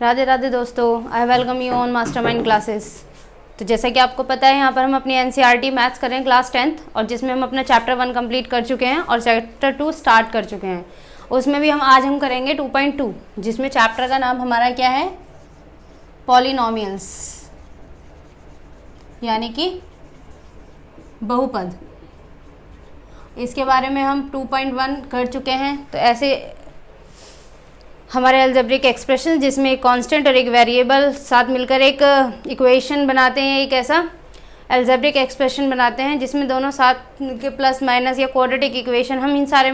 राधे राधे दोस्तों, I welcome you on mastermind classes. तो जैसा कि आपको पता है, यहाँ पर हम अपनी एनसीईआरटी मैथ्स कर रहे हैं क्लास 10th, और जिसमें हम अपना चैप्टर 1 कंप्लीट कर चुके हैं और चैप्टर 2 स्टार्ट कर चुके हैं। उसमें भी आज हम करेंगे 2.2, जिसमें चैप्टर का नाम हमारा क्या है, पॉलिनोमियल्स, यानी कि बहुपद। इसके बारे में हम 2.1 कर चुके हैं। तो ऐसे हमारे अलजेब्रिक एक्सप्रेशन जिसमें एक कांस्टेंट और एक वेरिएबल साथ मिलकर एक इक्वेशन बनाते हैं, एक ऐसा अलजेब्रिक एक्सप्रेशन बनाते हैं जिसमें दोनों साथ के प्लस माइनस या क्वाड्रेटिक इक्वेशन, हम इन सारे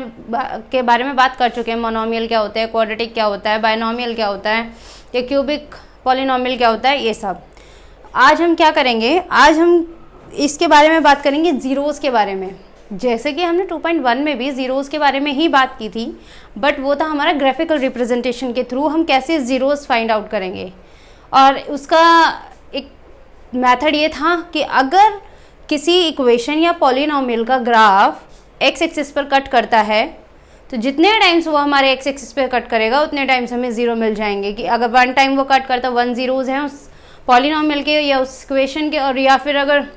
के बारे में बात कर चुके हैं। मोनोमियल क्या होता है, क्वाड्रेटिक क्या होता है, बायनोमियल क्या होता है, या क्यूबिक पॉलिनोमियल क्या होता है, ये सब। आज हम क्या करेंगे, आज हम इसके बारे में बात करेंगे ज़ीरोज़ के बारे में। जैसे कि हमने 2.1 में भी ज़ीरोज़ के बारे में ही बात की थी, बट वो था हमारा ग्राफिकल रिप्रेजेंटेशन के थ्रू हम कैसे ज़ीरोज़ फाइंड आउट करेंगे। और उसका एक मेथड ये था कि अगर किसी इक्वेशन या पॉलिनोमियल का ग्राफ एक्स एक्सिस पर कट करता है, तो जितने टाइम्स वो हमारे एक्स एक्सिस पर कट करेगा उतने टाइम्स हमें ज़ीरो मिल जाएंगे। कि अगर 1 टाइम वो कट करता 1 ज़ीरोज़ हैं उस पॉलिनोमियल के या उस इक्वेशन के, और या फिर अगर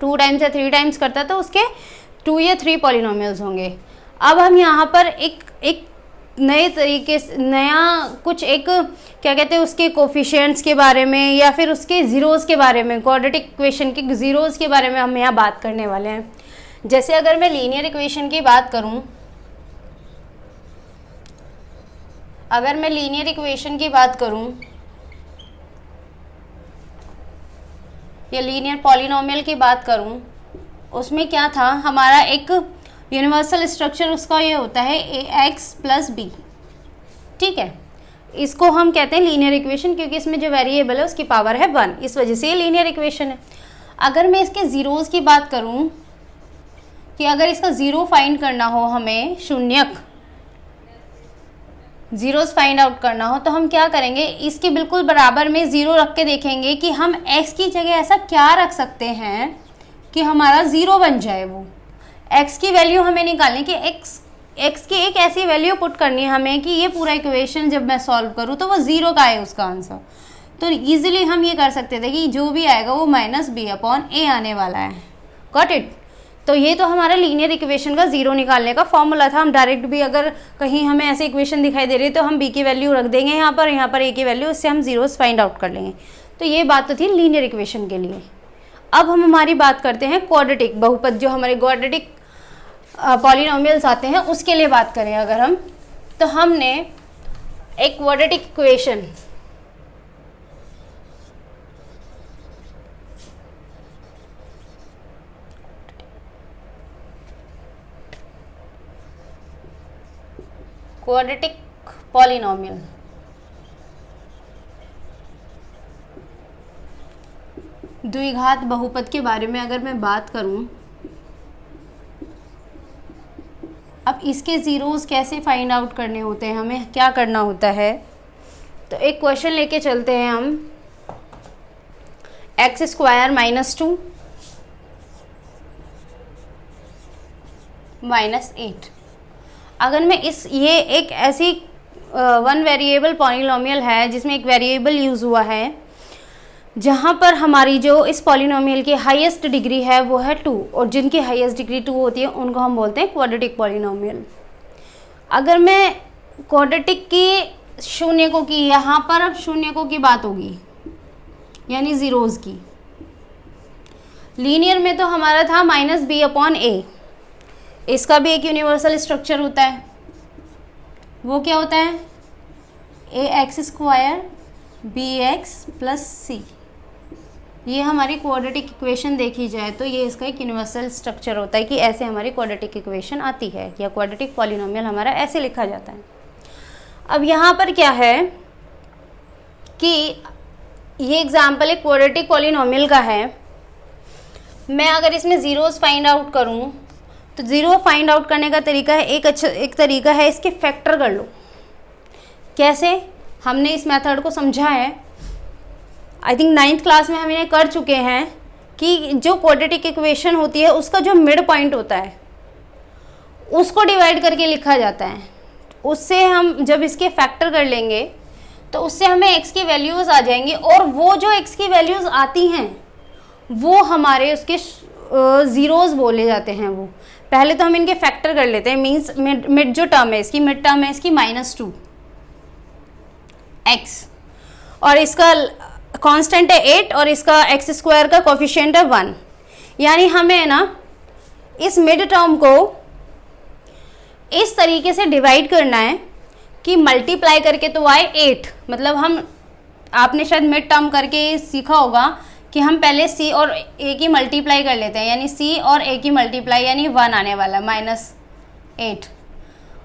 2 टाइम्स या 3 टाइम्स करता तो उसके 2 या 3 पॉलिनोमियल्स होंगे। अब हम यहाँ पर एक नए तरीके से कुछ क्या कहते हैं, उसके कोफिशिएंट्स के बारे में या फिर उसके ज़ीरोज़ के बारे में, क्वाड्रेटिक इक्वेशन के ज़ीरोज़ के बारे में हम यहाँ बात करने वाले हैं। जैसे अगर मैं लीनियर इक्वेशन की बात करूँ, अगर मैं लीनियर इक्वेशन की बात करूँ या लीनियर पॉलिनोमियल की बात करूँ, उसमें क्या था, हमारा एक यूनिवर्सल स्ट्रक्चर उसका ये होता है ax + b। ठीक है, इसको हम कहते हैं लीनियर इक्वेशन, क्योंकि इसमें जो वेरिएबल है उसकी पावर है 1, इस वजह से ये लीनियर इक्वेशन है। अगर मैं इसके ज़ीरोज़ की बात करूं कि अगर इसका ज़ीरो फाइंड करना हो, हमें शून्यक ज़ीरोज़ फाइंड आउट करना हो, तो हम क्या करेंगे, इसके बिल्कुल बराबर में ज़ीरो रख के देखेंगे कि हम x की जगह ऐसा क्या रख सकते हैं कि हमारा ज़ीरो बन जाए। वो x की वैल्यू हमें निकालनी कि x की एक ऐसी वैल्यू पुट करनी है हमें कि ये पूरा इक्वेशन जब मैं सॉल्व करूँ तो वो ज़ीरो का आए उसका आंसर। तो ईजिली हम ये कर सकते थे कि जो भी आएगा वो -b/a आने वाला है। Got it. तो ये तो हमारा लीनियर इक्वेशन का ज़ीरो निकालने का फॉर्मूला था। हम डायरेक्ट भी अगर कहीं हमें ऐसे इक्वेशन दिखाई दे रही है तो हम b की वैल्यू रख देंगे यहाँ पर a की वैल्यू, उससे हम ज़ीरोज़ फाइंड आउट कर लेंगे। तो ये बात तो थी लीनियर इक्वेशन के लिए। अब हम हमारी बात करते हैं क्वाड्रेटिक बहुपद, जो हमारे क्वाड्रेटिक पॉलिनोमियल्स आते हैं उसके लिए बात करें अगर हम, तो हमने एक क्वाड्रेटिक इक्वेशन क्वाड्रेटिक पॉलिनोमियल द्विघात बहुपद के बारे में अगर मैं बात करूं, अब इसके ज़ीरोज़ कैसे फाइंड आउट करने होते हैं, हमें क्या करना होता है। तो एक क्वेश्चन लेके चलते हैं हम, x² - 2 -8। अगर मैं ये एक ऐसी 1 वेरिएबल पॉलिनोमियल है जिसमें एक वेरिएबल यूज़ हुआ है, जहाँ पर हमारी जो इस पॉलिनोमियल की हाईएस्ट डिग्री है वो है 2, और जिनकी हाईएस्ट डिग्री 2 होती है उनको हम बोलते हैं क्वाड्रेटिक पॉलिनोमियल। अगर मैं क्वाड्रेटिक की शून्यकों की, यहाँ पर अब शून्यकों की बात होगी यानी ज़ीरोज़ की। लीनियर में तो हमारा था -b/a, इसका भी एक यूनिवर्सल स्ट्रक्चर होता है। वो क्या होता है, ax² bx + c। ये हमारी क्वाड्रेटिक इक्वेशन देखी जाए तो ये इसका एक यूनिवर्सल स्ट्रक्चर होता है कि ऐसे हमारी क्वाड्रेटिक इक्वेशन आती है, या क्वाड्रेटिक पॉलिनोमियल हमारा ऐसे लिखा जाता है। अब यहाँ पर क्या है कि ये एग्जाम्पल एक क्वाड्रेटिक पॉलिनोमियल का है। मैं अगर इसमें ज़ीरोज़ फाइंड आउट करूँ तो ज़ीरो फाइंड आउट करने का तरीका है, एक तरीका है इसके फैक्टर कर लो। कैसे, हमने इस मेथड को समझा है, आई थिंक 9th क्लास में हम इन्हें कर चुके हैं, कि जो क्वाड्रेटिक इक्वेशन होती है उसका जो मिड पॉइंट होता है उसको डिवाइड करके लिखा जाता है। उससे हम जब इसके फैक्टर कर लेंगे तो उससे हमें x की वैल्यूज़ आ जाएंगी, और वो जो x की वैल्यूज़ आती हैं वो हमारे उसके ज़ीरोज़ बोले जाते हैं। वो पहले तो हम इनके फैक्टर कर लेते हैं, मीन्स मिड जो टर्म है इसकी, मिड टर्म है इसकी -2 x, और इसका कांस्टेंट है 8 और इसका x स्क्वायर का कोफिशिएंट है 1। यानी हमें ना इस मिड टर्म को इस तरीके से डिवाइड करना है कि मल्टीप्लाई करके तो आए 8, मतलब हम, आपने शायद मिड टर्म करके सीखा होगा कि हम पहले c और a की मल्टीप्लाई कर लेते हैं, यानी c और a की मल्टीप्लाई यानी 1 आने वाला -8,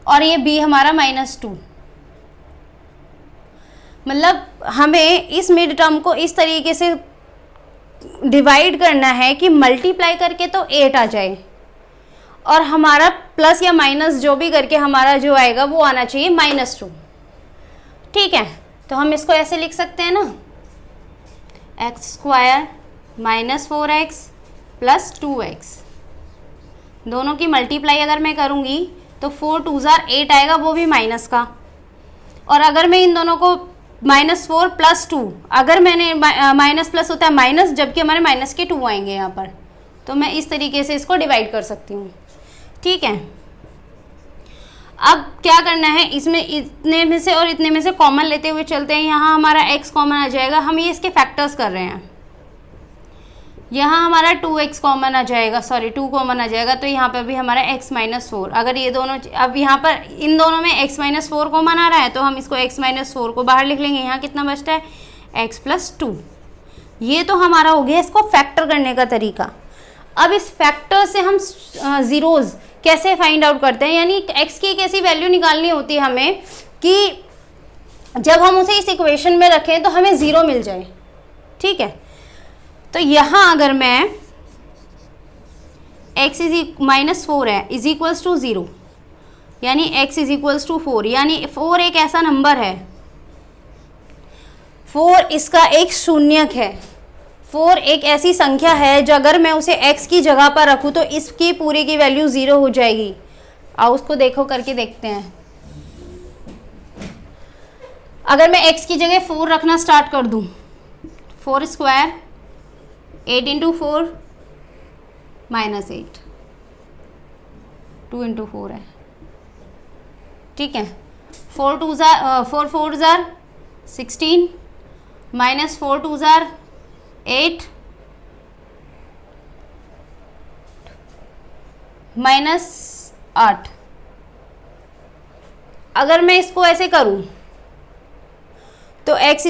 और ये b हमारा -2। मतलब हमें इस मिड टर्म को इस तरीके से डिवाइड करना है कि मल्टीप्लाई करके तो 8 आ जाए, और हमारा प्लस या माइनस जो भी करके हमारा जो आएगा वो आना चाहिए -2। ठीक है, तो हम इसको ऐसे लिख सकते हैं ना, x² -4x + 2x, दोनों की मल्टीप्लाई अगर मैं करूँगी तो 4 2 8 आएगा, वो भी माइनस का। और अगर मैं इन दोनों को -4 + 2, अगर मैंने माइनस प्लस होता है माइनस, जबकि हमारे माइनस के 2 आएंगे यहाँ पर, तो मैं इस तरीके से इसको डिवाइड कर सकती हूँ। ठीक है, अब क्या करना है, इसमें इतने में से और इतने में से कॉमन लेते हुए चलते हैं। यहाँ हमारा x कॉमन आ जाएगा, हम ये इसके फैक्टर्स कर रहे हैं। यहाँ हमारा 2x कॉमन आ जाएगा, सॉरी 2 कॉमन आ जाएगा, तो यहाँ पर भी हमारा x -4। अगर ये दोनों, अब यहाँ पर इन दोनों में x -4 कॉमन आ रहा है, तो हम इसको x -4 को बाहर लिख लेंगे। यहाँ कितना बचता है, x + 2। ये तो हमारा हो गया इसको फैक्टर करने का तरीका। अब इस फैक्टर से हम ज़ीरोज़ कैसे फाइंड आउट करते हैं, यानी x की एक ऐसी वैल्यू निकालनी होती है हमें कि जब हम उसे इस इक्वेशन में रखें तो हमें 0 मिल जाए। ठीक है, तो यहाँ अगर मैं x -4 है = 0, यानी x = 4, यानी 4 एक ऐसा नंबर है, 4 इसका एक शून्यक है, 4 एक ऐसी संख्या है जो अगर मैं उसे x की जगह पर रखूँ तो इसकी पूरी की वैल्यू 0 हो जाएगी। आओ उसको देखो, करके देखते हैं। अगर मैं x की जगह 4 रखना स्टार्ट कर दूँ, 4² 8 × 4 -8, 2 × 4 है। ठीक है, 4 4 16 -4 2 8 -8। अगर मैं इसको ऐसे करूं तो x =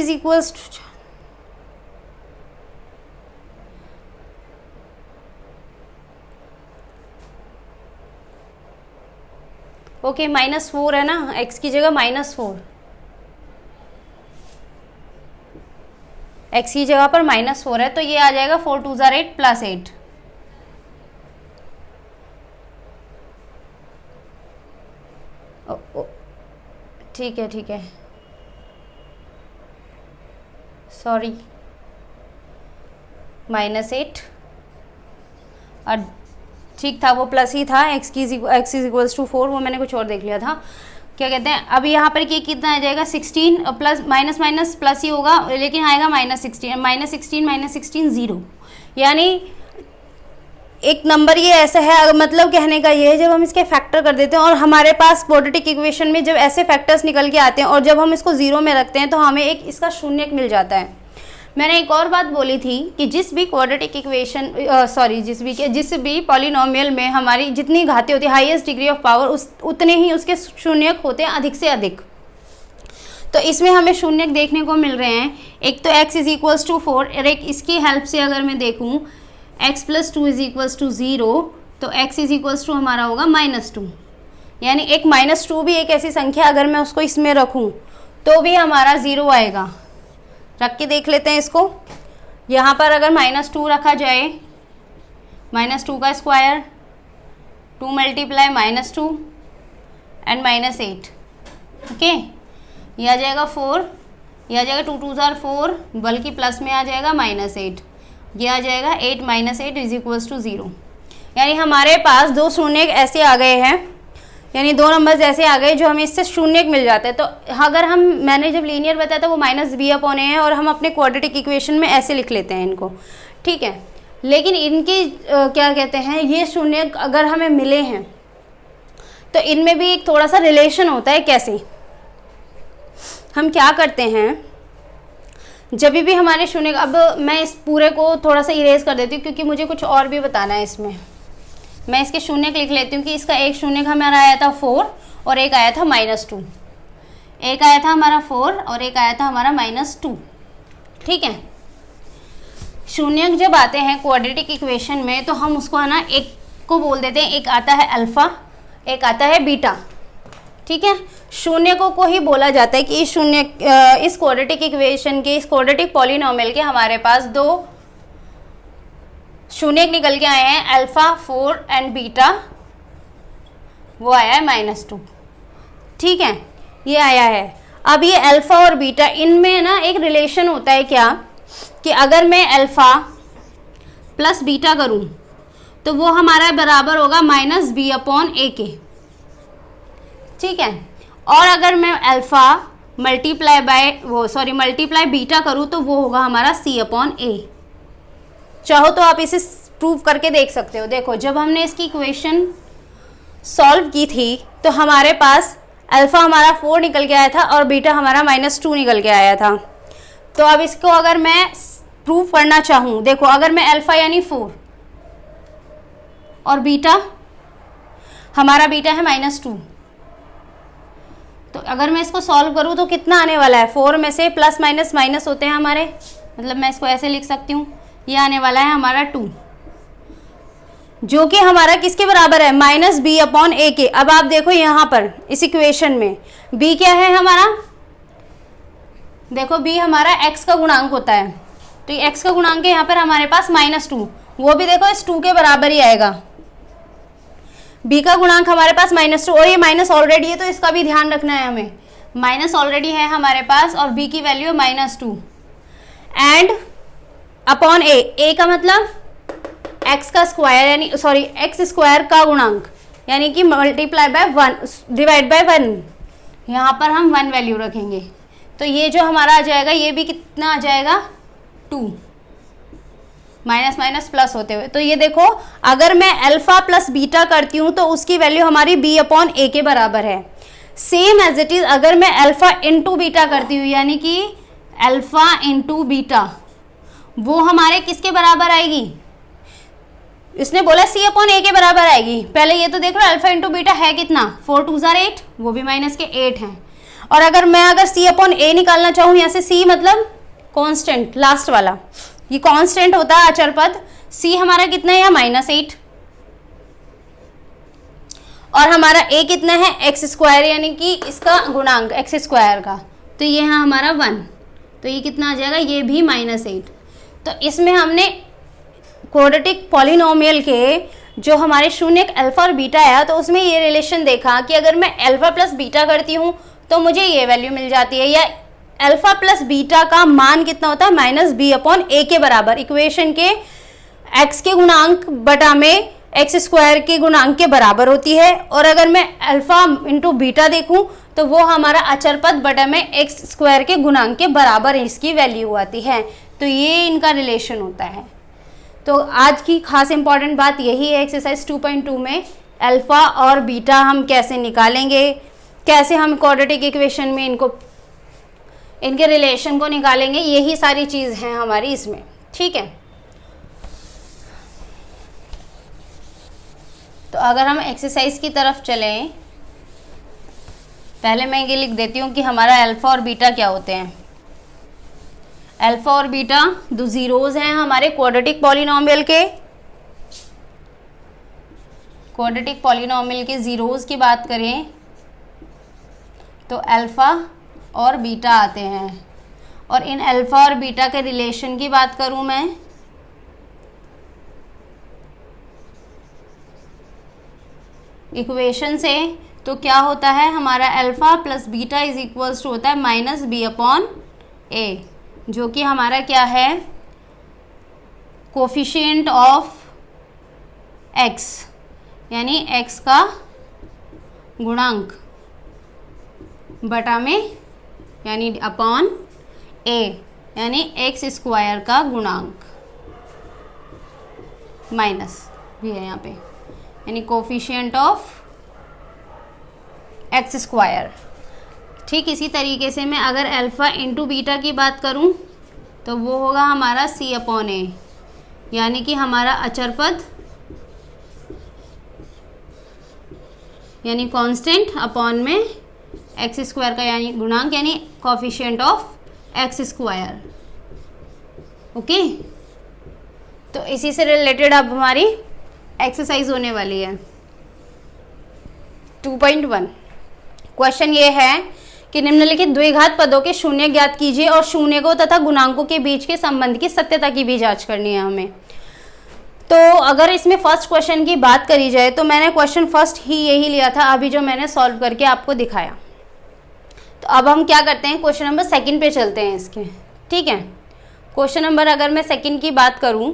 ओके -4 है ना, x की जगह -4, x की जगह पर -4 है, तो ये आ जाएगा 4 2 8 + 8। ठीक है, ठीक है, सॉरी, -8, और ठीक था, वो प्लस ही था, x = 4, वो मैंने कुछ और देख लिया था। क्या कहते हैं, अब यहाँ पर कि कितना आ जाएगा 16, प्लस माइनस माइनस प्लस ही होगा, लेकिन आएगा -16 0। यानी एक नंबर ये ऐसा है, मतलब कहने का ये है, जब हम इसके फैक्टर कर देते हैं और हमारे पास क्वाड्रेटिक इक्वेशन में जब ऐसे फैक्टर्स निकल के आते हैं और जब हम इसको 0 में रखते हैं तो हमें एक इसका शून्यक मिल जाता है। मैंने एक और बात बोली थी कि जिस भी क्वाड्रेटिक इक्वेशन जिस भी पॉलिनोमियल में हमारी जितनी घातें होती है, हाईएस्ट डिग्री ऑफ पावर, उतने ही उसके शून्यक होते हैं, अधिक से अधिक। तो इसमें हमें शून्यक देखने को मिल रहे हैं। एक तो x = 4 और एक इसकी हेल्प से अगर मैं देखूं x + 2 = 0, तो x = हमारा होगा -2। यानी एक -2 भी एक ऐसी संख्या, अगर मैं उसको इसमें रखूं तो भी हमारा 0 आएगा। रख के देख लेते हैं इसको। यहाँ पर अगर -2 रखा जाए, -2 का स्क्वायर, 2 × -2 एंड -8, ओके, यह आ जाएगा 4, यह आ जाएगा 2 2 4, बल्कि प्लस में आ जाएगा -8, यह आ जाएगा 8 -8 = 0। यानी हमारे पास दो शून्य ऐसे आ गए हैं यानी दो नंबर्स ऐसे आ गए जो हमें इससे शून्य मिल जाते हैं। तो अगर मैंने जब लीनियर बताया था वो -b/a है, और हम अपने क्वाड्रेटिक इक्वेशन में ऐसे लिख लेते हैं इनको, ठीक है। लेकिन इनकी क्या कहते हैं, ये शून्य अगर हमें मिले हैं तो इनमें भी एक थोड़ा सा रिलेशन होता है। कैसे हम क्या करते हैं, जब भी हमारे शून्य, अब मैं इस पूरे को थोड़ा सा इरेज कर देती हूँ क्योंकि मुझे कुछ और भी बताना है इसमें। मैं इसके शून्य लिख लेती हूँ कि इसका एक शून्य हमारा आया था 4 और एक आया था -2, एक आया था हमारा 4 और एक आया था हमारा -2, ठीक है। शून्य जब आते हैं क्वाड्रेटिक इक्वेशन में तो हम उसको है ना, एक को बोल देते हैं, एक आता है अल्फा, एक आता है बीटा, ठीक है। शून्य को ही बोला जाता है कि इस शून्य, इस क्वाड्रेटिक इक्वेशन के, इस क्वाड्रेटिक पॉलिनोमियल के हमारे पास दो शून्य निकल के आए हैं, अल्फा 4 एंड बीटा, वो आया है -2, ठीक है, ये आया है। अब ये अल्फा और बीटा, इनमें ना एक रिलेशन होता है क्या, कि अगर मैं अल्फा प्लस बीटा करूं तो वो हमारा बराबर होगा -b/a के, ठीक है। और अगर मैं अल्फा मल्टीप्लाई बीटा करूं तो वो होगा हमारा c/a। चाहो तो आप इसे प्रूव करके देख सकते हो। देखो, जब हमने इसकी इक्वेशन सॉल्व की थी तो हमारे पास अल्फा हमारा 4 निकल के आया था और बीटा हमारा -2 निकल के आया था। तो अब इसको अगर मैं प्रूव करना चाहूँ, देखो अगर मैं अल्फा यानी 4 और बीटा, हमारा बीटा है -2, तो अगर मैं इसको सॉल्व करूँ तो कितना आने वाला है, 4 में से प्लस माइनस माइनस होते हैं हमारे, मतलब मैं इसको ऐसे लिख सकती हूँ, ये आने वाला है हमारा 2, जो कि हमारा किसके बराबर है, -b/a के। अब आप देखो यहाँ पर इस इक्वेशन में b क्या है हमारा, देखो b हमारा x का गुणांक होता है, तो ये x का गुणांक है यहाँ पर हमारे पास -2, वो भी देखो इस 2 के बराबर ही आएगा। b का गुणांक हमारे पास -2, और ये माइनस ऑलरेडी है तो इसका भी ध्यान रखना है हमें, माइनस ऑलरेडी है हमारे पास और b की वैल्यू -2 एंड अपॉन a का मतलब x का स्क्वायर, यानी सॉरी x स्क्वायर का गुणांक, यानी कि मल्टीप्लाई बाय 1 डिवाइड बाय 1, यहाँ पर हम 1 वैल्यू रखेंगे। तो ये जो हमारा आ जाएगा, ये भी कितना आ जाएगा 2, माइनस माइनस प्लस होते हुए। तो ये देखो, अगर मैं अल्फा प्लस बीटा करती हूँ तो उसकी वैल्यू हमारी b/a के बराबर है। सेम एज इट इज अगर मैं अल्फा इंटू बीटा करती हूँ, यानी कि अल्फा इंटू बीटा, वो हमारे किसके बराबर आएगी, इसने बोला c/a के बराबर आएगी। पहले ये तो देख लो, अल्फा इंटू बीटा है कितना, 4 2 8, वो भी -8 है। और अगर मैं c/a निकालना चाहूँ, यहाँ से c मतलब कांस्टेंट, लास्ट वाला, ये कांस्टेंट होता है अचर पद, c हमारा कितना है यहाँ -8, और हमारा a कितना है x स्क्वायर, यानी कि इसका गुणांक x स्क्वायर का, तो ये है हमारा 1, तो ये कितना आ जाएगा, ये भी -8। तो इसमें हमने क्वाड्रेटिक पॉलिनोमियल के जो हमारे शून्य अल्फा और बीटा आया, तो उसमें ये रिलेशन देखा कि अगर मैं अल्फा प्लस बीटा करती हूँ तो मुझे ये वैल्यू मिल जाती है, या अल्फा प्लस बीटा का मान कितना होता है, -b/a के बराबर, इक्वेशन के x के गुणांक बटा में x स्क्वायर के गुणांक के बराबर होती है। और अगर मैं अल्फा इंटू बीटा देखूं तो वो हमारा अचर पद बटा में x स्क्वायर के गुणांक के बराबर इसकी वैल्यू आती है। तो ये इनका रिलेशन होता है। तो आज की खास इंपॉर्टेंट बात यही है, एक्सरसाइज 2.2 में अल्फा और बीटा हम कैसे निकालेंगे, कैसे हम क्वाड्रेटिक इक्वेशन में इनके रिलेशन को निकालेंगे, यही सारी चीज़ हैं हमारी इसमें, ठीक है। तो अगर हम एक्सरसाइज की तरफ चलें, पहले मैं ये लिख देती हूँ कि हमारा अल्फा और बीटा क्या होते हैं। अल्फा और बीटा दो जीरोज हैं हमारे क्वाड्रेटिक पॉलिनोमियल के। क्वाड्रेटिक पॉलिनोमियल के जीरोज की बात करें तो अल्फा और बीटा आते हैं। और इन अल्फा और बीटा के रिलेशन की बात करूं मैं, इक्वेशन से, तो क्या होता है हमारा alpha plus beta is equals to होता है -b/a, जो कि हमारा क्या है, कोफिशिएंट ऑफ x, यानी x का गुणांक बटा में यानी अपॉन ए यानी एक्स स्क्वायर का गुणांक माइनस भी है यहाँ पे यानी कोफिशिएंट ऑफ एक्स स्क्वायर। ठीक इसी तरीके से मैं अगर अल्फ़ा इंटू बीटा की बात करूँ तो वो होगा हमारा सी अपॉन ए यानी कि हमारा अचर पद यानी कांस्टेंट अपॉन में एक्स स्क्वायर का यानी गुणांक यानी coefficient of x square. Okay, तो इसी से रिलेटेड अब हमारी एक्सरसाइज होने वाली है 2.1। क्वेश्चन ये है कि निम्नलिखित द्विघात पदों के शून्य ज्ञात कीजिए और शून्यकों तथा गुणांकों के बीच के संबंध की सत्यता की भी जांच करनी है हमें। तो अगर इसमें फर्स्ट क्वेश्चन की बात करी जाए तो मैंने क्वेश्चन फर्स्ट ही यही लिया था अभी जो मैंने सॉल्व करके आपको दिखाया। तो अब हम क्या करते हैं, क्वेश्चन नंबर सेकंड पे चलते हैं इसके। ठीक है, क्वेश्चन नंबर अगर मैं सेकंड की बात करूं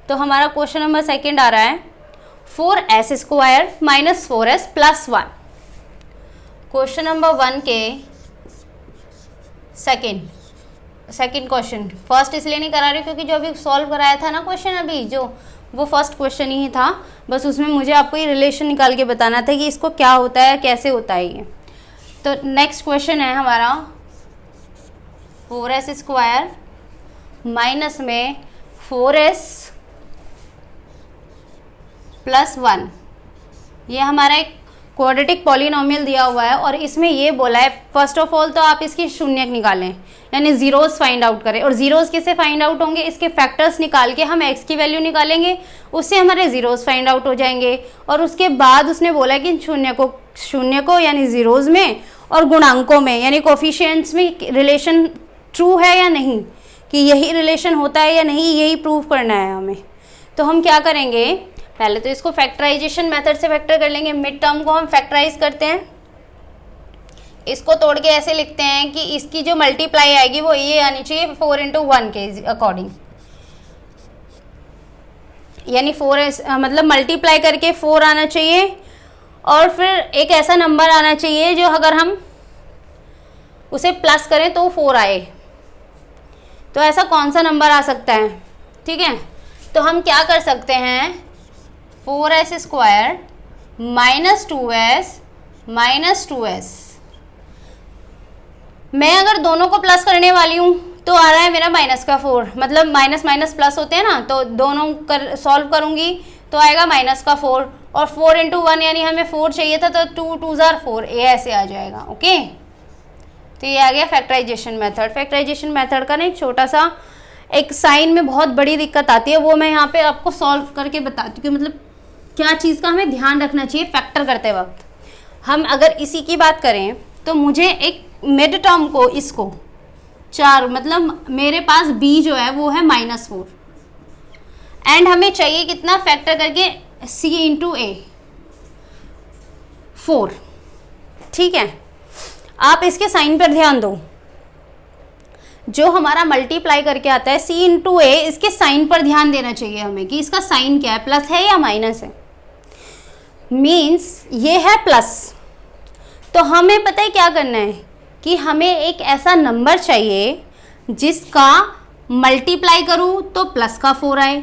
तो हमारा क्वेश्चन नंबर सेकंड आ रहा है 4s square minus 4s plus 1। Question number 1 के सेकंड क्वेश्चन, फर्स्ट इसलिए नहीं करा रही क्योंकि जो अभी सॉल्व कराया था ना क्वेश्चन अभी जो वो फर्स्ट क्वेश्चन ही था, बस उसमें मुझे आपको ये रिलेशन निकाल के बताना था कि इसको क्या होता है कैसे होता है ये। तो नेक्स्ट क्वेश्चन है हमारा 4s स्क्वायर माइनस में 4s प्लस 1। ये हमारा एक क्वाड्रेटिक पॉलिनोमियल दिया हुआ है और इसमें ये बोला है फर्स्ट ऑफ ऑल तो आप इसकी शून्यक निकालें यानी जीरोज फाइंड आउट करें। और जीरोज कैसे फाइंड आउट होंगे, इसके फैक्टर्स निकाल के हम एक्स की वैल्यू निकालेंगे, उससे हमारे जीरोज फाइंड आउट हो जाएंगे। और उसके बाद उसने बोला कि शून्य को यानी जीरोज में और गुणांकों में यानी कोफिशिएंट्स में रिलेशन ट्रू है या नहीं, कि यही रिलेशन होता है या नहीं, यही प्रूव करना है हमें। तो हम क्या करेंगे, पहले तो इसको फैक्टराइजेशन मेथड से फैक्टर कर लेंगे। मिड टर्म को हम फैक्टराइज करते हैं, इसको तोड़ के ऐसे लिखते हैं कि इसकी जो मल्टीप्लाई आएगी वो ये आनी चाहिए 4 इंटू 1 के अकॉर्डिंग, यानी 4 मतलब मल्टीप्लाई करके 4 आना चाहिए और फिर एक ऐसा नंबर आना चाहिए जो अगर हम उसे प्लस करें तो 4 आए। तो ऐसा कौन सा नंबर आ सकता है, ठीक है। तो हम क्या कर सकते हैं, 4s स्क्वायर माइनस 2s, मैं अगर दोनों को प्लस करने वाली हूँ तो आ रहा है मेरा माइनस का 4, मतलब माइनस माइनस प्लस होते हैं ना, तो दोनों कर सॉल्व करूँगी तो आएगा माइनस का 4 और 4 इंटू 1 यानी हमें 4 चाहिए था तो 2 2 जार 4, ये ऐसे आ जाएगा। ओके, तो ये आ गया फैक्टराइजेशन मेथड। फैक्टराइजेशन मेथड का ना एक छोटा सा एक साइन में बहुत बड़ी दिक्कत आती है, वो मैं यहाँ पे आपको सॉल्व करके बताती हूँ कि मतलब क्या चीज़ का हमें ध्यान रखना चाहिए फैक्टर करते वक्त। हम अगर इसी की बात करें तो मुझे एक मिड टर्म को इसको 4 मतलब मेरे पास b जो है वो है -4 एंड हमें चाहिए कितना फैक्टर करके c इंटू ए 4। ठीक है, आप इसके साइन पर ध्यान दो, जो हमारा मल्टीप्लाई करके आता है c इंटू ए, इसके साइन पर ध्यान देना चाहिए हमें कि इसका साइन क्या है, प्लस है या माइनस है। मीन्स ये है प्लस, तो हमें पता है क्या करना है कि हमें एक ऐसा नंबर चाहिए जिसका मल्टीप्लाई करूं तो प्लस का 4 आए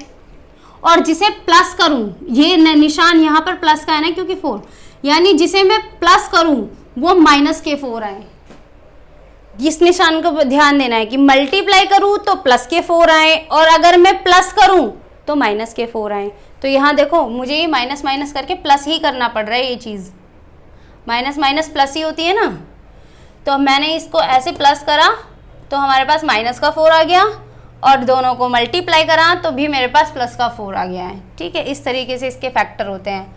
और जिसे प्लस करूं, ये निशान यहाँ पर प्लस का है ना क्योंकि 4, यानी जिसे मैं प्लस करूं वो माइनस के 4 आए। इस निशान को ध्यान देना है कि मल्टीप्लाई करूं तो प्लस के 4 आए और अगर मैं प्लस करूं तो माइनस के 4 आए। तो यहाँ देखो मुझे ये माइनस माइनस करके प्लस ही करना पड़ रहा है, ये चीज़ माइनस माइनस प्लस ही होती है ना। तो मैंने इसको ऐसे प्लस करा तो हमारे पास माइनस का 4 आ गया और दोनों को मल्टीप्लाई करा तो भी मेरे पास प्लस का 4 आ गया है। ठीक है, इस तरीके से इसके फैक्टर होते हैं।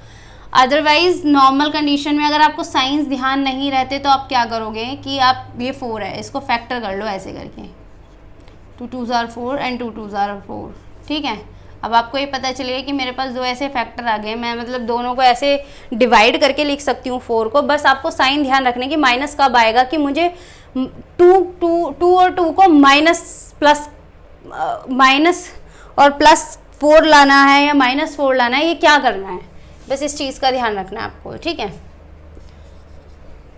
अदरवाइज नॉर्मल कंडीशन में अगर आपको साइंस ध्यान नहीं रहते तो आप क्या करोगे कि आप ये 4 है इसको फैक्टर कर लो ऐसे करके 2 2 जार 4 एंड 2 2 जार 4। ठीक है, अब आपको ये पता चलेगा कि मेरे पास 2 ऐसे फैक्टर आ गए, मैं मतलब दोनों को ऐसे डिवाइड करके लिख सकती हूँ 4 को। बस आपको साइन ध्यान रखने की माइनस कब आएगा कि मुझे 2 और 2 को माइनस प्लस माइनस और +4 लाना है या -4 लाना है, ये क्या करना है, बस इस चीज़ का ध्यान रखना है आपको, ठीक है।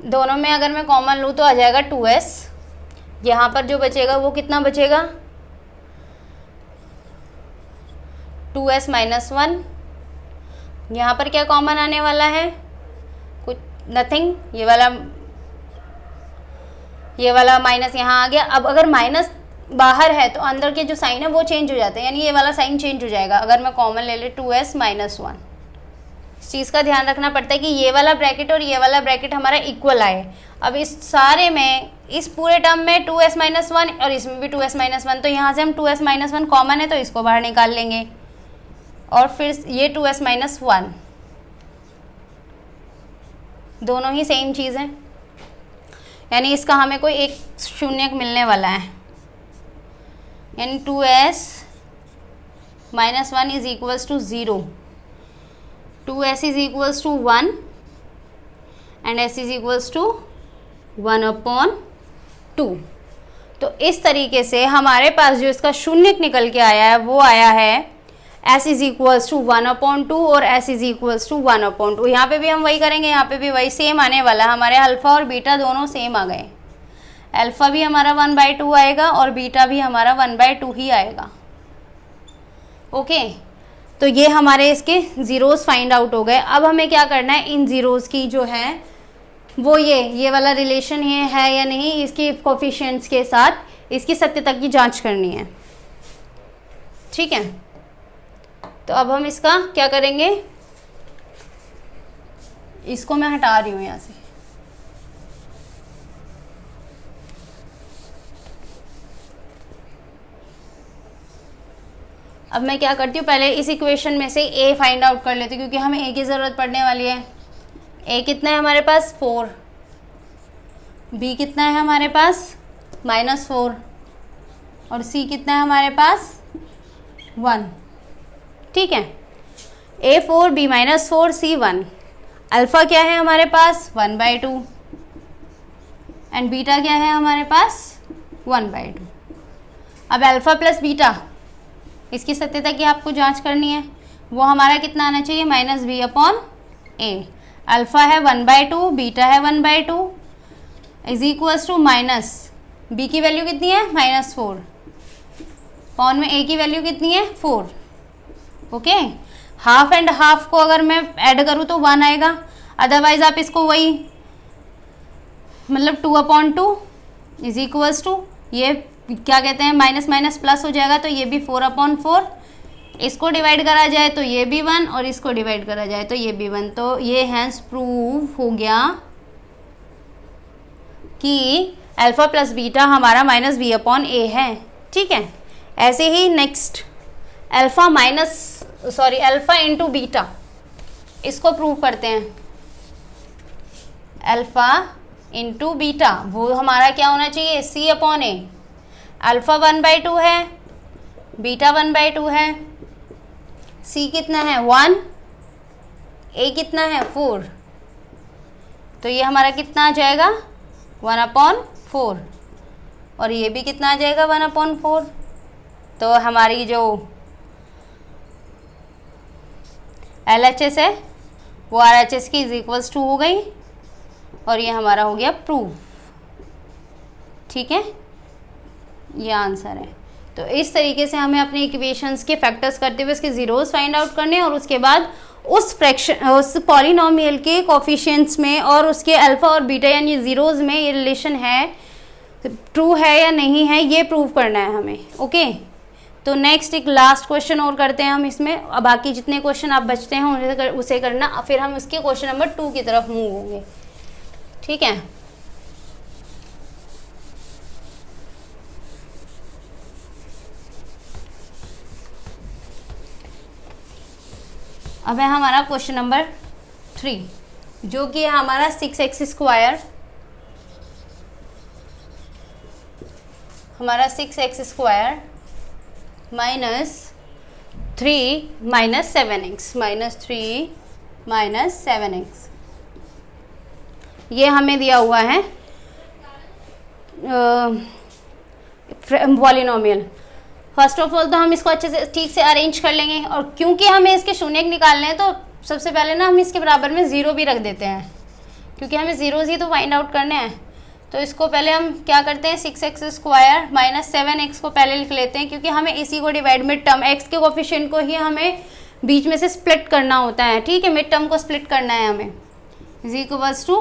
दोनों में अगर मैं कॉमन लूँ तो आ जाएगा 2s, यहाँ पर जो बचेगा वो कितना बचेगा 2s - 1, यहाँ पर क्या कॉमन आने वाला है, कुछ नथिंग, ये वाला माइनस यहाँ आ गया। अब अगर माइनस बाहर है तो अंदर के जो साइन है वो चेंज हो जाते हैं, यानी ये वाला साइन चेंज हो जाएगा अगर मैं कॉमन ले ले 2s - 1। इस चीज़ का ध्यान रखना पड़ता है कि ये वाला ब्रैकेट और ये वाला ब्रैकेट हमारा इक्वल आए। अब इस सारे में, इस पूरे टर्म में 2s - 1 और इसमें भी 2s - 1, तो यहाँ से हम 2s - 1 कॉमन है तो इसको बाहर निकाल लेंगे, और फिर ये 2s - 1, दोनों ही सेम चीज़ है, यानी इसका हमें कोई एक शून्य मिलने वाला है, यानी 2s - 1 is equals to 0, 2s is equals to 1 and s is equals to 1/2। तो इस तरीके से हमारे पास जो इसका शून्य निकल के आया है वो आया है s इज इक्वल्स टू 1/2 और s इज इक्वल्स टू 1/2। यहाँ पे भी हम वही करेंगे, यहाँ पे भी वही सेम आने वाला है, हमारे अल्फ़ा और बीटा दोनों सेम आ गए, अल्फ़ा भी हमारा 1/2 आएगा और बीटा भी हमारा 1/2 ही आएगा, ओके। तो ये हमारे इसके ज़ीरोज़ फाइंड आउट हो गए। अब हमें क्या करना है, इन ज़ीरोज़ की जो है वो ये वाला रिलेशन है या नहीं, इसके कोफिशिएंट्स के साथ इसकी सत्यता की जांच करनी है, ठीक है। तो अब हम इसका क्या करेंगे, इसको मैं हटा रही हूँ यहाँ से, अब मैं क्या करती हूँ, पहले इस इक्वेशन में से a फाइंड आउट कर लेती हूँ क्योंकि हमें a की ज़रूरत पड़ने वाली है। a कितना है हमारे पास 4, b कितना है हमारे पास -4 और c कितना है हमारे पास 1, ठीक है। a 4 b -4 c 1, अल्फ़ा क्या है हमारे पास 1/2 एंड बीटा क्या है हमारे पास 1/2। अब अल्फ़ा प्लस बीटा, इसकी सत्यता की आपको जांच करनी है, वो हमारा कितना आना चाहिए -b/a। अल्फ़ा है 1/2, बीटा है 1/2 is equals to minus, b की वैल्यू कितनी है -4, पॉन में a की वैल्यू कितनी है 4, ओके। हाफ एंड हाफ को अगर मैं ऐड करूँ तो 1 आएगा, अदरवाइज आप इसको वही मतलब 2/2 इज इक्वल्स टू, ये क्या कहते हैं माइनस माइनस प्लस हो जाएगा तो ये भी 4/4, इसको डिवाइड करा जाए तो ये भी 1 और इसको डिवाइड करा जाए तो ये भी 1। तो ये हैंस प्रूव हो गया कि अल्फ़ा प्लस बीटा हमारा -b/a है, ठीक है। ऐसे ही नेक्स्ट अल्फ़ा इंटू बीटा, इसको प्रूव करते हैं। अल्फ़ा इंटू बीटा वो हमारा क्या होना चाहिए c/a। अल्फ़ा 1/2 है, बीटा 1/2 है, c कितना है 1, a कितना है 4, तो ये हमारा कितना आ जाएगा 1/4 और ये भी कितना आ जाएगा 1/4। तो हमारी जो LHS है वो RHS की इज इक्वल्स टू हो गई और ये हमारा हो गया प्रूफ, ठीक है, ये आंसर है। तो इस तरीके से हमें अपने इक्वेशंस के फैक्टर्स करते हुए उसके ज़ीरोज़ फाइंड आउट करने और उसके बाद उस पॉलिनोमियल के कोफिशिएंट्स में और उसके अल्फ़ा और बीटा यानी ज़ीरोज़ में ये रिलेशन है, ट्रू है या नहीं है, ये प्रूव करना है हमें, ओके। तो नेक्स्ट एक लास्ट क्वेश्चन और करते हैं हम इसमें, अब बाकी जितने क्वेश्चन आप बचते हैं उसे करना, फिर हम इसके क्वेश्चन नंबर 2 की तरफ मूव होंगे, ठीक है। अब है हमारा क्वेश्चन नंबर 3 जो कि है हमारा 6x², हमारा 6x² -3 - 7x -3 - 7x, ये हमें दिया हुआ है पॉलिनोमियल। फर्स्ट ऑफ ऑल तो हम इसको अच्छे से ठीक से अरेंज कर लेंगे, और क्योंकि हमें इसके शून्य निकालने हैं तो सबसे पहले ना हम इसके बराबर में 0 भी रख देते हैं, क्योंकि हमें ज़ीरोज़ ही तो फाइंड आउट करने हैं। तो इसको पहले हम क्या करते हैं, 6x² माइनस 7x को पहले लिख लेते हैं, क्योंकि हमें इसी को डिवाइड मिड टर्म x के कोफिशिएंट को ही हमें बीच में से स्प्लिट करना होता है, ठीक है, मिड टर्म को स्प्लिट करना है हमें, इज इक्वल्स टू,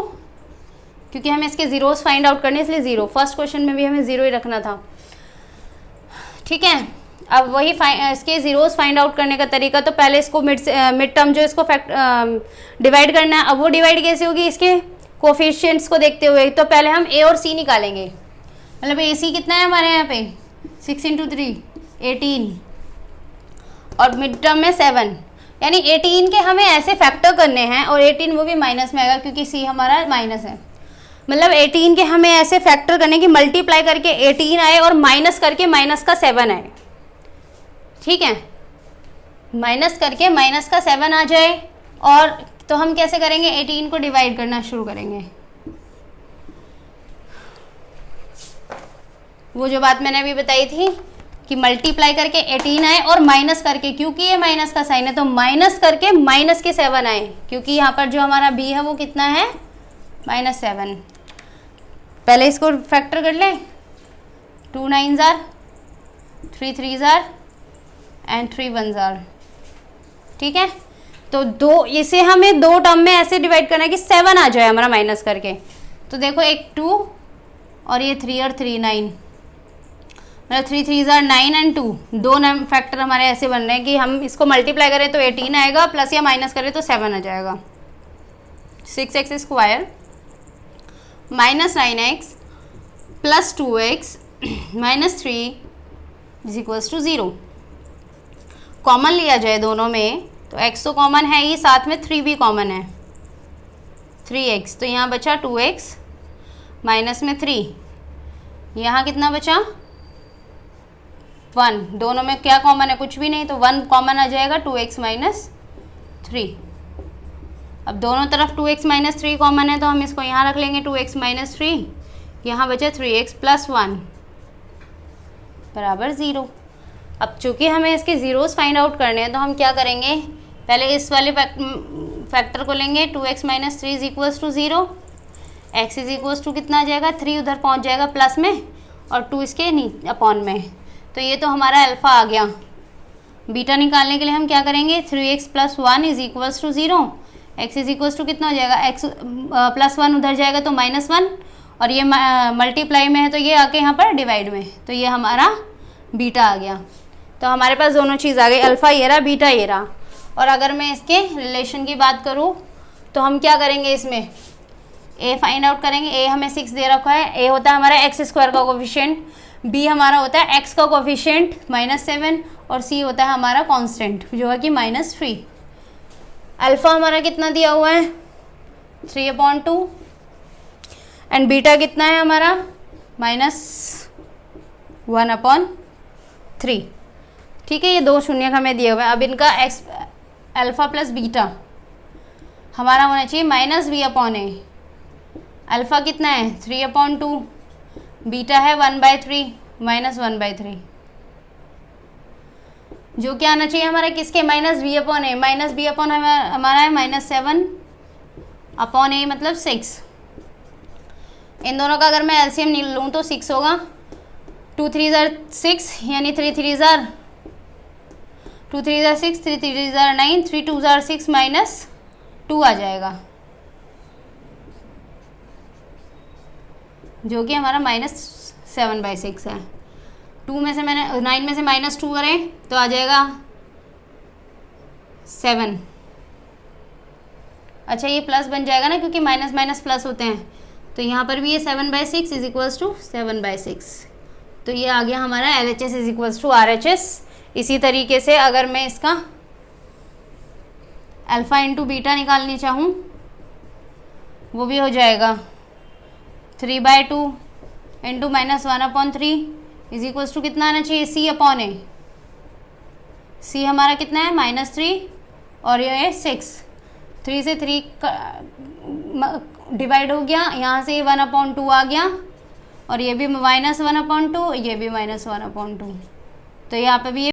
क्योंकि हमें इसके ज़ीरोज़ फाइंड आउट करने इसलिए 0, फर्स्ट क्वेश्चन में भी हमें 0 ही रखना था, ठीक है। अब वही इसके ज़ीरोज़ फाइंड आउट करने का तरीका, तो पहले इसको मिड टर्म जो इसको डिवाइड करना है। अब वो डिवाइड कैसे होगी, इसके कोफिशिएंट्स को देखते हुए। तो पहले हम a और c निकालेंगे, मतलब ac कितना है हमारे यहाँ पे 6 × 3 18, और मिड टर्म में 7, यानी 18 के हमें ऐसे फैक्टर करने हैं, और 18 वो भी माइनस में आएगा क्योंकि c हमारा माइनस है। मतलब 18 के हमें ऐसे फैक्टर करने की मल्टीप्लाई करके 18 आए और माइनस करके माइनस का 7 आए, ठीक है, माइनस करके माइनस का 7 आ जाए। और तो हम कैसे करेंगे, 18 को डिवाइड करना शुरू करेंगे। वो जो बात मैंने अभी बताई थी कि मल्टीप्लाई करके 18 आए और माइनस करके, क्योंकि ये माइनस का साइन है तो माइनस करके माइनस के 7 आए, क्योंकि यहाँ पर जो हमारा b है वो कितना है -7। पहले इसको फैक्टर कर ले, 2 9s are 3 3s are and 3 1s are, ठीक है। तो इसे हमें 2 टर्म में ऐसे डिवाइड करना है कि 7 आ जाए हमारा माइनस करके। तो देखो एक 2 और ये 3 और 3 9, मतलब 3 3s are 9 एंड 2, 2 फैक्टर हमारे ऐसे बन रहे हैं कि हम इसको मल्टीप्लाई करें तो 18 आएगा, प्लस या माइनस करें तो 7 आ जाएगा। 6x² माइनस 9x प्लस 2x minus 3 is equals to 0। Common लिया जाए दोनों में तो x तो कॉमन है ही, साथ में 3 भी कॉमन है, 3x, तो यहाँ बचा 2x माइनस में 3, यहाँ कितना बचा 1, दोनों में क्या कॉमन है, कुछ भी नहीं, तो 1 कॉमन आ जाएगा, 2x माइनस 3। अब दोनों तरफ 2x माइनस 3 कॉमन है तो हम इसको यहाँ रख लेंगे, 2x माइनस 3, यहाँ बचा 3x प्लस 1 बराबर 0। अब चूंकि हमें इसके ज़ीरोज़ फाइंड आउट करने हैं तो हम क्या करेंगे, पहले इस वाले फैक्टर को लेंगे, 2x minus 3 is equals to 0, x is equals to कितना आ जाएगा, 3 उधर पहुंच जाएगा प्लस में और 2 इसके अपॉन में, तो ये तो हमारा अल्फ़ा आ गया। बीटा निकालने के लिए हम क्या करेंगे, 3x plus 1 is equals to 0, x is equals to कितना हो जाएगा, x प्लस 1 उधर जाएगा तो -1, और ये मल्टीप्लाई में है तो ये आके यहाँ पर डिवाइड में, तो ये हमारा बीटा आ गया। तो हमारे पास दोनों चीज़ आ गई, अल्फ़ा ये रहा, बीटा ये रहा। और अगर मैं इसके रिलेशन की बात करूँ तो हम क्या करेंगे, इसमें a फाइंड आउट करेंगे। a हमें 6 दे रखा है, a होता है हमारा x² का कोफिशिएंट, b हमारा होता है x का कोफिशिएंट -7, और c होता है हमारा कांस्टेंट जो है कि -3। अल्फ़ा हमारा कितना दिया हुआ है 3/2, एंड बीटा कितना है हमारा -1/3, ठीक है। ये 2 शून्य हमें दिए हुए हैं। अब इनका x अल्फ़ा प्लस बीटा हमारा होना चाहिए -b/a। अल्फ़ा कितना है 3/2, बीटा है 1/3 -1/3, जो क्या आना चाहिए हमारा किसके, -b/a। -b/ हमारा है -7/a मतलब 6। इन दोनों का अगर मैं एलसीएम लूँ तो 6 होगा, 2 3s are 6, यानी 3 3s are 2 3s are 6, 3 3s are 9, 3 2s are 6 -2 आ जाएगा, जो कि हमारा -7/6 है। 2 में से मैंने 9 में से -2 करें तो आ जाएगा 7। अच्छा ये प्लस बन जाएगा ना, क्योंकि माइनस माइनस प्लस होते हैं, तो यहाँ पर भी ये 7/6 इज इक्वल्स टू 7/6, तो ये आ गया हमारा LHS is equals to RHS। इसी तरीके से अगर मैं इसका अल्फ़ा इंटू बीटा निकालनी चाहूँ वो भी हो जाएगा 3/2 इंटू -1/3 इज इक्वल्स टू कितना आना चाहिए, c/a। c हमारा कितना है -3 और ये 6, 3 से 3 डिवाइड हो गया, यहाँ से 1/2 आ गया, और ये भी -1/2, ये भी -1/2, तो यहाँ पे भी